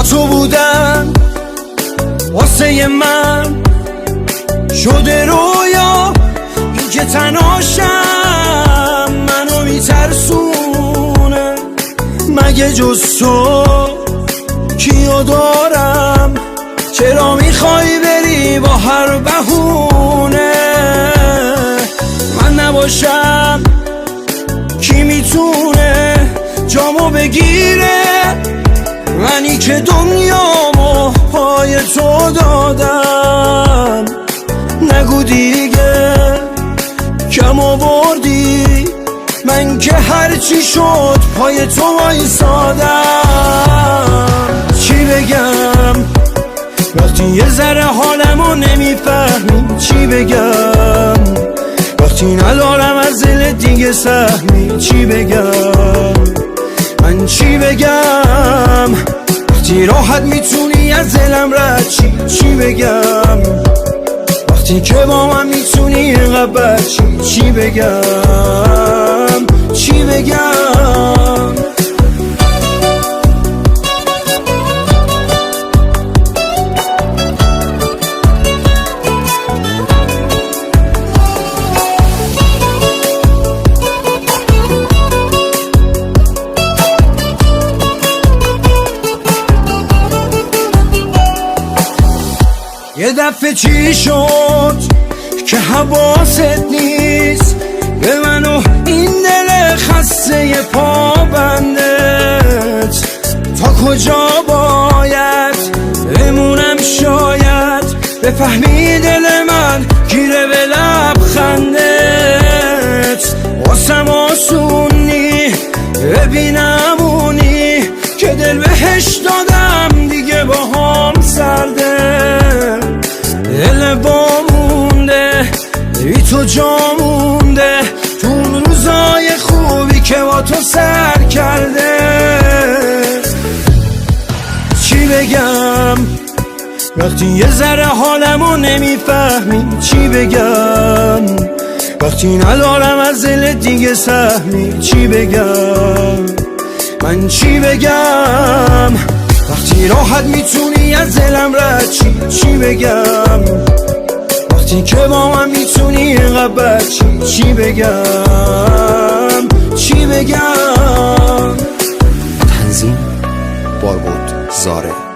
با تو بودن واسه من شده رویا، این که تناشم منو میترسونه. مگه جز تو کیو دارم؟ چرا میخوای بری با هر بهونه؟ من نباشم کی میتونه جامو بگیره؟ منی که دنیامو پای تو دادم. نگو دیگه کم آوردی، من که هرچی شد پای تو وایسادم. چی بگم وقتی یه ذره حالمو نمیفهمی؟ چی بگم وقتی ندارم از دل دیگه سهمی؟ چی بگم من چی بگم وقتی راحت میتونی از دلم رد چی؟ چی بگم وقتی که با من میتونی اینقدر بد چی؟ چی بگم چی بگم؟ یه دفعه چی شد که حواست نیست به من و این دل خسته پابندت؟ تا کجا باید بمونم شاید بفهمی دل من گیره به لبخندت؟ واسم آسونی ببینم اونی که دل بهش دادم دیگه با هم سرده. دل با مونده بی تو جا مونده تو اون روزای خوبی که با تو سر کرده. چی بگم وقتی یه ذره حالمو نمیفهمی؟ چی بگم وقتی ندارم از دل دیگه سهمی؟ چی بگم من چی بگم وقتی راحت میتونی از دلم رد چی؟ چی بگم وقتی که با من میتونی اینقدر بد چی؟ چی بگم چی بگم؟ تنظیم باربود زاره.